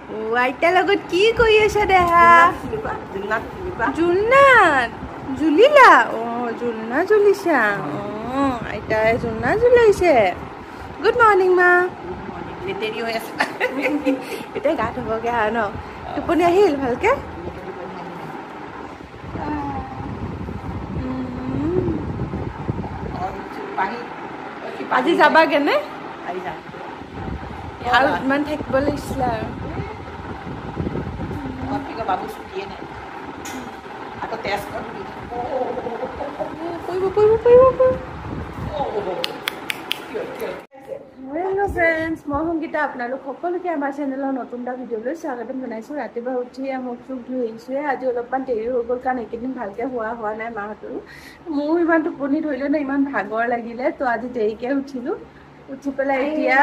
আইতাৰ লগত কি কৰি আছা দেহা জুলনাত জুলিলা জুলনা জুলিছা আইতাই জুলনা জুলাইছে গুড মৰ্ণিং মা দেৰি হৈ আছে এতিয়া গা ধুবগে আৰু ন টোপনি আহিল ভালকে আজি যাবাগে নে আৰু ইমান থাকিব লাগিছিলে আৰু বাবু ছুটিয়ে নাই আকৌ তেজ ফ্ৰেন্ডছ মই সংগীতা আপোনালোক সকলোকে আমাৰ চেনেলৰ নতুন এটা ভিডিঅ'লৈ স্বাগতম জনাইছোঁ ৰাতিপুৱা উঠি মুখ চুখ ধুই আহিছোঁহে আজি অলপমান দেৰি হৈ গ'ল কাৰণ এইকেইদিন ভালকৈ হোৱা নাই মাহঁতৰো মোৰ ইমান টোপনি ধৰিলে নে ইমান ভাগৰ লাগিলে তো আজি দেৰিকৈ উঠিলোঁ উঠি পেলাই এতিয়া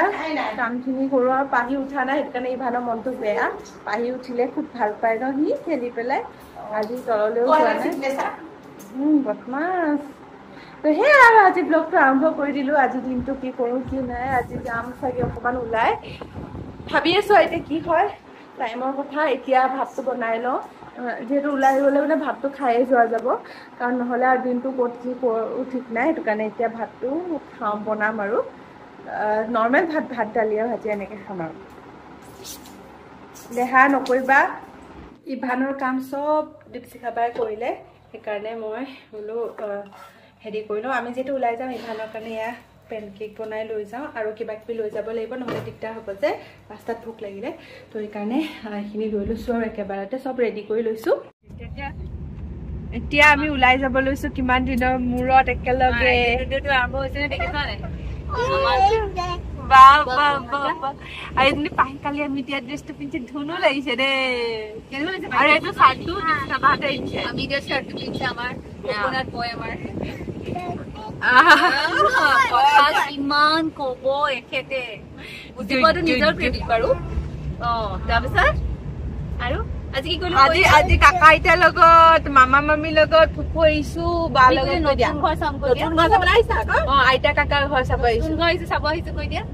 কামখিনি কৰোঁ আৰু পাহি উঠা নাই সেইটো কাৰণে ইভানৰ মনটো বেয়া পাহি উঠিলে খুব ভাল পায় ন সি খেলি পেলাই আজি তললৈও যোৱা নাই বদমাছ তো সেয়া আৰু আজি ব্লগটো আৰম্ভ কৰি দিলোঁ আজি দিনটো কি কৰোঁ কি নাই আজি যাম চাগে অকণমান ওলাই ভাবি আছোঁ এতিয়া কি হয় টাইমৰ কথা এতিয়া ভাতটো বনাই লওঁ যিহেতু ওলাই গ'লে মানে ভাতটো খায়ে যোৱা যাব কাৰণ নহ'লে আৰু দিনটো ক'ত কি কৰোঁ ঠিক নাই সেইটো কাৰণে এতিয়া ভাতটো বনাম আৰু নৰ্মেল ভাত দালি আৰু ভাজি এনেকৈ খাম আৰু দেহা নকৰিবা ইভানৰ কাম চব দীপশিখা বাই কৰিলে সেইকাৰণে মই বোলো হেৰি কৰি লওঁ আমি যিহেতু ওলাই যাওঁ ইভানৰ কাৰণে এয়া পেনকেক বনাই লৈ যাওঁ আৰু কিবা কিবি লৈ যাব লাগিব নহ'লে দিগদাৰ হ'ব যে ৰাস্তাত ভোক লাগিলে তো সেইকাৰণে এইখিনি লৈ লৈছোঁ আৰু একেবাৰতে চব ৰেডি কৰি লৈছোঁ এতিয়া আমি ওলাই যাব লৈছোঁ কিমান দিনৰ মূৰত একেলগে আৰম্ভ হৈছে নে দেখিছা নাই পাহি কালি আমি এতিয়া ড্ৰেছটো পিন্ধি ধুনো লাগিছে দে আৰু এইটো চাৰ্টটো আমি এতিয়া চাৰ্টটো পিন্ধিছে আমাৰ ইমান কব এখেতে বুজিবতো নিজৰ ক্ৰেডিট বাৰু তাৰপিছত আৰু আজি কি কৰিলো আজি কাকা আইতাৰ লগত মামা মামীৰ লগত ফুকু আহিছো বা লগত আইতা কাকাৰ ঘৰ চাব আহিছো চাব আহিছো কৈ দিয়া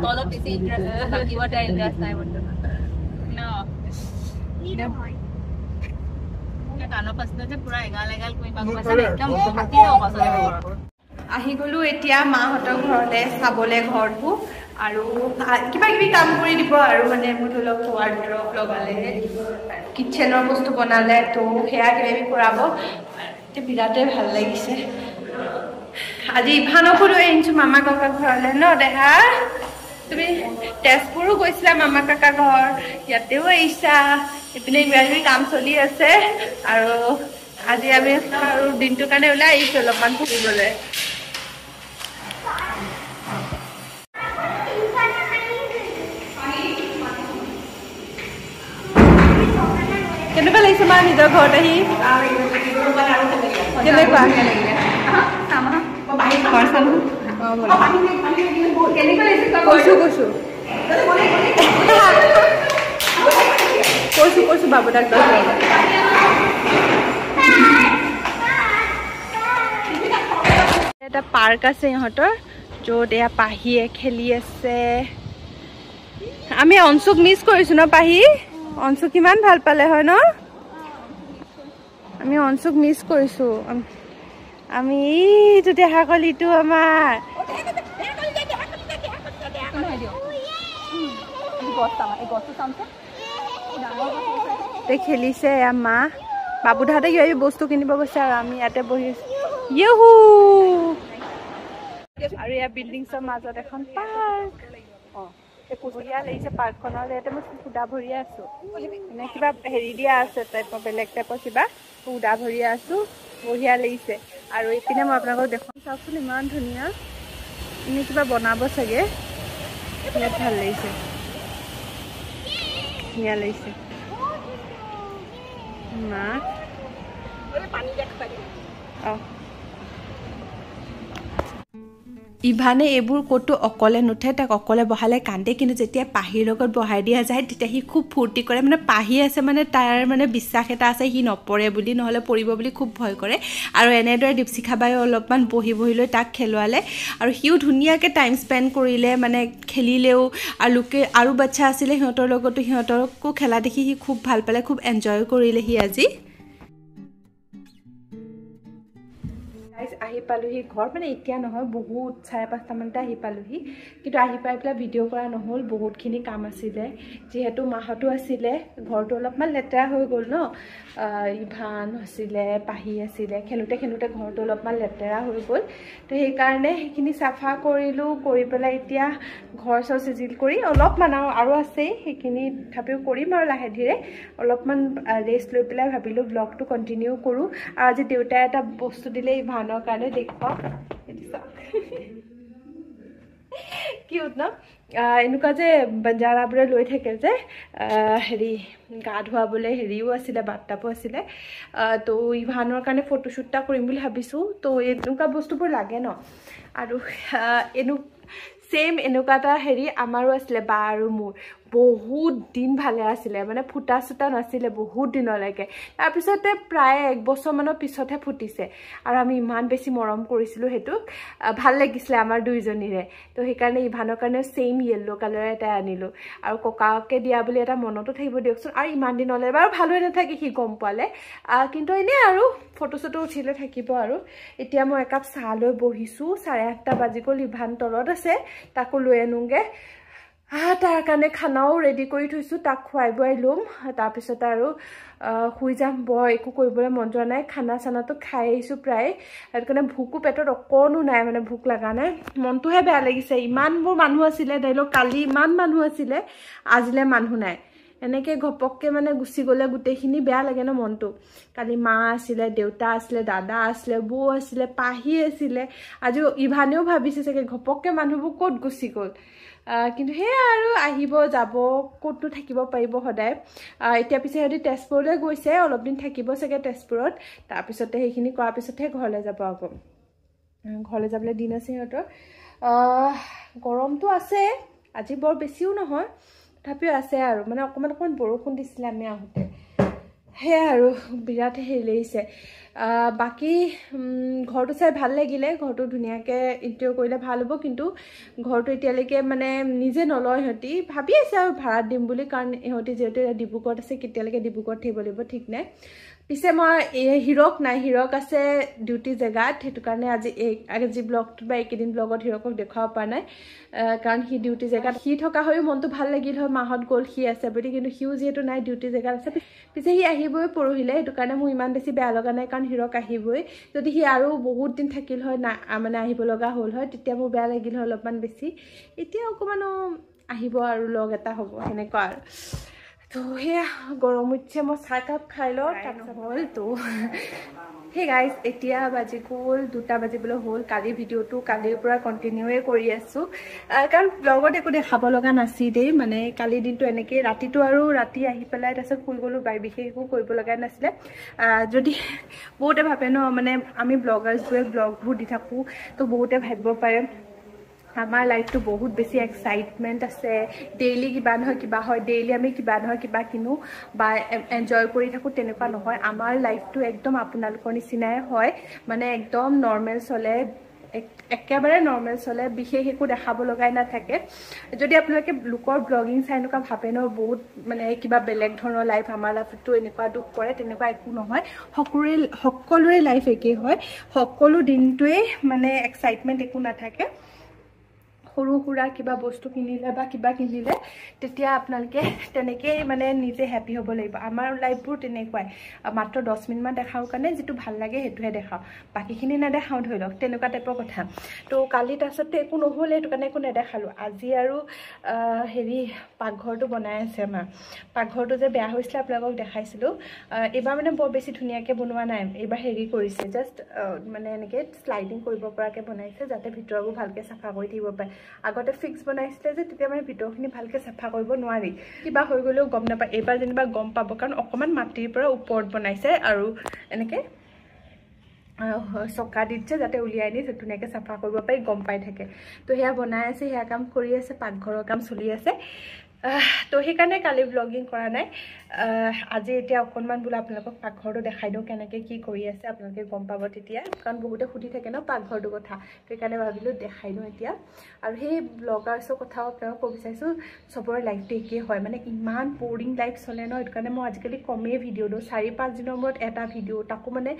অলপ বেছি ইণ্টাৰেষ্ট থাকিব তাৰ ইণ্টাৰেষ্ট নাই বৰ্তমান আহি গলো এতিয়া মাহঁতৰ ঘৰলে চাবলে ঘৰটো আৰু কিবা কিবি কাম কৰি দিব আৰু মানে মোৰ ধৰি লওক ৱাৰ্ড্ৰব লগালে কিটচেনৰ বস্তু বনালে তো সেয়া কিবা কিবি কৰাব এতিয়া বিৰাটেই ভাল লাগিছে আজি ইভানকো লৈ আহিছোঁ মামা কাকা ঘৰলে ন দেহা তুমি তেজপুৰো গৈছিলা মামা কাকা ঘৰ ইয়াতেও আহিছা এইপিনে কিবা কিবি কাম চলি আছে আৰু আজি আমি আৰু দিনটোৰ কাৰণে ওলাই আহিছোঁ অলপমান ফুৰিবলৈ কেনেকুৱা লাগিছে মা নিজৰ ঘৰত আহি কেনেকুৱা কৈছো বাবু দাক এটা পাৰ্ক আছে ইহঁতৰ য'ত এয়া পাহিয়ে খেলি আছে আমি অংশুক মিছ কৰিছো ন পাহি অংশুক কিমান ভাল পালে হয় ন আমি অংশুক মিছ কৰিছো আমি এইটো দেখা কলিটো আমাৰ খেলিছে মা বাবুদাহঁতে কিবা কিবি বস্তু কিনিব গৈছে আৰু আমি ইয়াতে বহি আছো ইহু আৰু ইয়াৰ বিল্ডিংছৰ মাজত এখন পাৰ্ক বঢ়িয়া লাগিছে পাৰ্কখনৰ ইয়াতে মই সুদা ভৰিয়ে আছো মানে কিবা হেৰি দিয়া আছে টাইপৰ বেলেগ টাইপৰ কিবা সুদা ভৰিয়ে আছো বঢ়িয়া লাগিছে আৰু এইপিনে মই আপোনালোকক দেখুৱাম চাওকচোন ইমান ধুনীয়া এনে কিবা বনাব চাগে ইয়াত ভাল লাগিছে ধুনীয়া লাগিছে মা ইভানে এইবোৰ ক'তো অকলে নুঠে, তাক অকলে বহালে কান্দে, কিন্তু যেতিয়া পাহিৰ লগত বহাই দিয়া যায় তেতিয়া সি খুব ফূৰ্তি কৰে। মানে পাহি আছে মানে তাৰ মানে বিশ্বাস এটা আছে সি নপৰে বুলি, নহ'লে পৰিব বুলি খুব ভয় কৰে। আৰু এনেদৰে দীপশিখা বায়ো অলপমান বহি লৈ তাক খেলুৱালে আৰু সিও ধুনীয়াকৈ টাইম স্পেণ্ড কৰিলে, মানে খেলিলেও। আৰু লোকে আৰু বাচ্ছা আছিলে সিহঁতৰ লগতো, সিহঁতকো খেলা দেখি সি খুব ভাল পালে, খুব এনজয় কৰিলে সি আজি। আহি পালোহি ঘৰ, মানে এতিয়া নহয়, বহুত 5:30 মানতে আহি পালোহি। কিন্তু আহি পাই পেলাই ভিডিঅ' কৰা নহ'ল, বহুতখিনি কাম আছিলে। যিহেতু মাহঁতো আছিলে, ঘৰটো অলপমান লেতেৰা হৈ গ'ল ন। ইভান আছিলে, পাহি আছিলে, খেলোঁতে ঘৰটো অলপমান লেতেৰা হৈ গ'ল। তো সেইকাৰণে সেইখিনি চাফা কৰিলোঁ, কৰি পেলাই এতিয়া ঘৰ চৰ চিজিল কৰি অলপমান আৰু আছেই সেইখিনি, তথাপিও কৰিম আৰু লাহে ধীৰে। অলপমান ৰেষ্ট লৈ পেলাই ভাবিলোঁ ব্লগটো কণ্টিনিউ কৰোঁ। আৰু আজি দেউতাই এটা বস্তু দিলে ইভানৰ কাৰণে, দেখুৱাওক, কিউট ন? এনেকুৱা যে বঞ্জাৰাবোৰে লৈ থাকে যে হেৰি গা ধুৱাবলৈ, হেৰিও আছিলে, বাথটাবো আছিলে। তো ইভানৰ কাৰণে ফটোশ্বুট এটা কৰিম বুলি ভাবিছোঁ। তো এনেকুৱা বস্তুবোৰ লাগে ন। আৰু ছেইম এনেকুৱা এটা হেৰি আমাৰো আছিলে, বা আৰু মোৰ। বহুত দিন ভালে আছিলে, মানে ফুটা চুটা নাছিলে বহুত দিনলৈকে। তাৰপিছতে প্ৰায় 1 বছৰমানৰ পিছতহে ফুটিছে। আৰু আমি ইমান বেছি মৰম কৰিছিলোঁ সেইটোক, ভাল লাগিছিলে আমাৰ দুইজনীৰে। তো সেইকাৰণে ইভানৰ কাৰণে ছেইম য়েল্ল' কালাৰ এটা আনিলোঁ। আৰু ককাকে দিয়া বুলি এটা মনতো থাকিব দিয়কচোন। আৰু ইমান দিনলৈ বাৰু ভাল হৈ নাথাকে সি গম পালে, কিন্তু এনেই আৰু ফটো চটো উঠিলে থাকিব। আৰু এতিয়া মই একাপ চাহ লৈ বহিছোঁ। 8:30 বাজি গ'ল, ইভান তলত আছে, তাকো লৈ আনোগৈ। তাৰ কাৰণে খানাও ৰেডি কৰি থৈছোঁ, তাক খুৱাই বুৱাই ল'ম। তাৰপিছত আৰু শুই যাম। বৰ একো কৰিবলৈ মন যোৱা নাই, খানা চানাটো খাই আহিছোঁ প্ৰায়। সেইটো কাৰণে ভোকো পেটত অকণো নাই, মানে ভোক লগা নাই। মনটোহে বেয়া লাগিছে, ইমানবোৰ মানুহ আছিলে। ধৰি লওক কালি ইমান মানুহ আছিলে, আজিলৈ মানুহ নাই। এনেকৈ ঘপককৈ মানে গুচি গ'লে গোটেইখিনি বেয়া লাগে ন মনটো। কালি মা আছিলে, দেউতা আছিলে, দাদা আছিলে, বৌ আছিলে, পাহি আছিলে। আজি ইভানেও ভাবিছে চাগে ঘপককৈ মানুহবোৰ ক'ত গুচি গ'ল। কিন্তু সেয়া আৰু আহিব যাব, ক'তনো থাকিব পাৰিব সদায়। এতিয়া পিছে সিহঁতি তেজপুৰলৈ গৈছে, অলপ দিন থাকিব চাগে তেজপুৰত। তাৰপিছতে সেইখিনি কৰাৰ পিছতহে ঘৰলৈ যাব। আকৌ ঘৰলৈ যাবলৈ দিন আছে সিহঁতৰ। গৰমটো আছে, আজি বৰ বেছিও নহয়, তথাপিও আছে। আৰু মানে অকণমান বৰষুণ দিছিলে আমি আহোঁতে। সেয়াই আৰু বিৰাট হেৰি লাগিছে। বাকী ঘৰটো চাই ভাল লাগিলে, ঘৰটো ধুনীয়াকৈ ইণ্টেৰিয়ৰ কৰিলে ভাল হ'ব। কিন্তু ঘৰটো এতিয়ালৈকে মানে নিজে নলয়, সিহঁতি ভাবি আছে আৰু ভাড়াত দিম বুলি। কাৰণ ইহঁতি যিহেতু ডিব্ৰুগড়ত আছে, কেতিয়ালৈকে ডিব্ৰুগড়ত থাকিব লাগিব ঠিক নাই। পিছে মই হিৰক আছে ডিউটি জেগাত, সেইটো কাৰণে আজি ব্লগটোত বা এইকেইদিন ব্লগত হিৰকক দেখুৱাব পৰা নাই। কাৰণ সি ডিউটি জেগাত, সি থকা হৈও মনটো ভাল লাগিল হয়, মাহঁত গ'ল সি আছে বুলি। কিন্তু সিও যিহেতু নাই, ডিউটি জেগাত আছে। পিছে সি আহিবই পৰহিলে, সেইটো কাৰণে মোৰ ইমান বেছি বেয়া লগা নাই, কাৰণ হিৰক আহিবই। যদি সি আৰু বহুত দিন থাকিল হয়, মানে আহিব লগা হ'ল হয়, তেতিয়া মোৰ বেয়া লাগিল হয় অলপমান বেছি। এতিয়া অকণমান আহিব আৰু লগ এটা হ'ব, সেনেকুৱা আৰু। তো সেয়া গৰম উঠিছে, মই চাহ কাপ খাই লওঁ, তাৰপিছত হ'ল। তো সেই গাইজ, এতিয়া বাজি গ'ল 2টা বাজিবলৈ হ'ল। কালি ভিডিঅ'টো কালিৰ পৰা কণ্টিনিউৱে কৰি আছোঁ, কাৰণ ব্লগত একো দেখাব লগা নাছিলেই। মানে কালিৰ দিনটো এনেকেই, ৰাতি আহি পেলাই তাৰপিছত শুই গ'লোঁ। বিশেষ একো কৰিব লগা নাছিলে। যদি বহুতে ভাবে ন, মানে আমি ব্লগাৰ্ছবোৰে ব্লগবোৰ দি থাকোঁ, তো বহুতে ভাবিব পাৰে আমাৰ লাইফটো বহুত বেছি এক্সাইটমেণ্ট আছে, ডেইলি কিবা নহয় কিবা হয়, ডেইলি আমি কিবা নহয় কিবা কিনো বা এনজয় কৰি থাকোঁ। তেনেকুৱা নহয়, আমাৰ লাইফটো একদম আপোনালোকৰ নিচিনাই হয়। মানে একদম নৰ্মেল চলে, একেবাৰে নৰ্মেল চলে, বিশেষ একো দেখাব লগাই নাথাকে। যদি আপোনালোকে লোকৰ ব্লগিং চাই এনেকুৱা ভাবে ন, বহুত মানে কিবা বেলেগ ধৰণৰ লাইফ, আমাৰ লাইফতো এনেকুৱা দুখ কৰে, তেনেকুৱা একো নহয়। সকলোৰে লাইফ একেই হয়, সকলো দিনটোৱেই মানে এক্সাইটমেণ্ট একো নাথাকে। সৰু সুৰা কিবা বস্তু কিনিলে বা কিবা কিনিলে, তেতিয়া আপোনালোকে তেনেকেই মানে নিজে হেপ্পী হ'ব লাগিব। আমাৰ লাইফবোৰ তেনেকুৱাই, মাত্ৰ 10 মিনিটমান দেখাওঁ কাৰণে যিটো ভাল লাগে সেইটোহে দেখাওঁ, বাকীখিনি নেদেখাওঁ ধৰি লওক, তেনেকুৱা টাইপৰ কথা। তো কালি তাৰপিছতে একো নহ'লে, সেইটো কাৰণে একো নেদেখালোঁ। আজি আৰু পাকঘৰটো বনাই আছে আমাৰ। পাকঘৰটো যে বেয়া হৈছিলে আপোনালোকক দেখাইছিলোঁ। এইবাৰ মানে বৰ বেছি ধুনীয়াকৈ বনোৱা নাই, এইবাৰ হেৰি কৰিছে, জাষ্ট মানে এনেকৈ শ্লাইডিং কৰিব পৰাকৈ বনাইছে, যাতে ভিতৰবোৰ ভালকৈ চাফা কৰি থাকিব পাৰে। আগতে ফিক্স বনাইছিলে যে, তেতিয়া মানে ভিতৰখিনি ভালকৈ চাফা কৰিব নোৱাৰি, কিবা হৈ গ'লেও গম নাপায়। এইবাৰ যেনিবা গম পাব, কাৰণ অকণমান মাটিৰ পৰা ওপৰত বনাইছে আৰু এনেকৈ চকা দিছে যাতে উলিয়াই নি ধুনীয়াকৈ চাফা কৰিব পাৰি গম পাই থাকে তো সেয়া বনাই আছে সেয়া কাম কৰি আছে পাকঘৰৰ কাম চলি আছে তো সেইকাৰণে কালি ব্লগিং কৰা নাই আজি এতিয়া অকণমান বোলে আপোনালোকক পাকঘৰটো দেখাই দিওঁ কেনেকৈ কি কৰি আছে আপোনালোকে গম পাব তেতিয়া কাৰণ বহুতে সুধি থাকে ন পাকঘৰটোৰ কথা সেইকাৰণে ভাবিলোঁ দেখাই দিওঁ এতিয়া আৰু সেই ব্লগাৰ্ছৰ কথাও আপোনালোকক ক'ব বিচাৰিছোঁ চবৰে লাইফটো একেই হয় মানে ইমান বৰিং লাইফ চলে ন সেইটো কাৰণে মই আজিকালি কমেই ভিডিঅ' দিওঁ 4-5 দিনৰ মূৰত এটা ভিডিঅ' তাকো মানে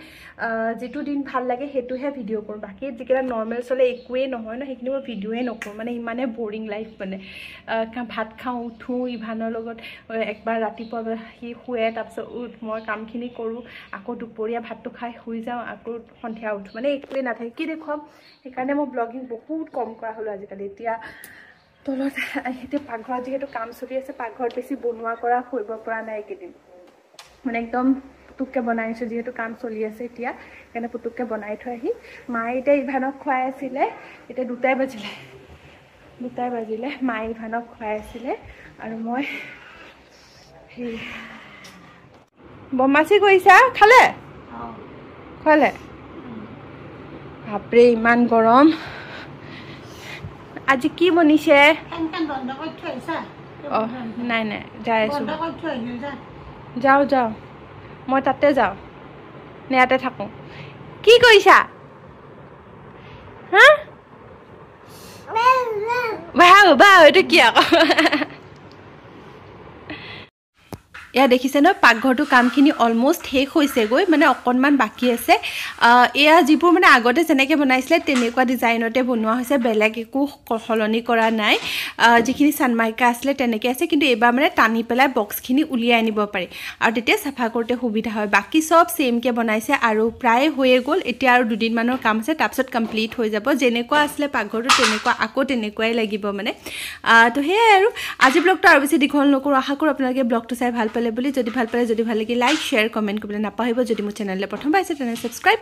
যিটো দিন ভাল লাগে সেইটোহে ভিডিঅ' কৰোঁ বাকী যিকেইটা নৰ্মেল চলে একোৱেই নহয় ন সেইখিনি মই ভিডিঅ'ই নকৰোঁ মানে ইমানে বৰিং লাইফ মানে ভাত খাওঁ উঠোঁ ইভানৰ লগত একবাৰ ৰাতিপুৱা সি শুৱে তাৰপিছত মই কামখিনি কৰোঁ আকৌ দুপৰীয়া ভাতটো খাই শুই যাওঁ আকৌ সন্ধিয়া উঠোঁ মানে একোৱেই নাথাকে কি দেখুৱাম সেইকাৰণে মই ব্লগিং বহুত কম কৰা হ'লোঁ আজিকালি এতিয়া তলত এতিয়া পাকঘৰত যিহেতু কাম চলি আছে পাকঘৰত বেছি বনোৱা কৰা কৰিব পৰা নাই এইকেইদিন মানে একদম পুতুককৈ বনাইছোঁ যিহেতু কাম চলি আছে এতিয়া সেইকাৰণে পুতুককৈ বনাই থৈ আহি মায়ে এতিয়া ইভানক খুৱাই আছিলে এতিয়া 2টাই বাজিলে মায়ে ইভানক খুৱাই আছিলে আৰু মই সেই বমাচি কৰিছা খালে খুৱালে বাপৰে ইমান গৰম আজি কি বনিছে অঁ নাই যাই আছোঁ যাওঁ মই তাতে যাওঁ নে ইয়াতে থাকোঁ কি কৰিছা হা বাও এইটো কি আকৌ এয়া দেখিছে ন পাকঘৰটো কামখিনি অলমষ্ট শেষ হৈছেগৈ মানে অকণমান বাকী আছে এয়া যিবোৰ মানে আগতে যেনেকৈ বনাইছিলে তেনেকুৱা ডিজাইনতে বনোৱা হৈছে বেলেগ একো সলনি কৰা নাই যিখিনি চানমাইকা আছিলে তেনেকৈ আছে কিন্তু এইবাৰ মানে টানি পেলাই বক্সখিনি উলিয়াই আনিব পাৰি আৰু তেতিয়া চাফা কৰোঁতে সুবিধা হয় বাকী চব ছেমকৈ বনাইছে আৰু প্ৰায় হৈয়ে গ'ল এতিয়া আৰু 2 দিনমানৰ কাম আছে তাৰপিছত কমপ্লিট হৈ যাব যেনেকুৱা আছিলে পাকঘৰটো তেনেকুৱা আকৌ তেনেকুৱাই লাগিব মানে তো সেয়াই আৰু আজি ব্লগটো আৰু বেছি দীঘল নকৰোঁ আশা কৰোঁ আপোনালোকে ব্লগটো চাই ভাল পালে বুলি যদি ভাল পালে যদি ভাল লাগে লাইক শ্বেয়াৰ কমেণ্ট কৰিবলৈ নাপাহৰিব যদি মোৰ চেনেললৈ প্ৰথমবাৰ আহিছে তেনেহ'লে ছাবস্ক্ৰাইব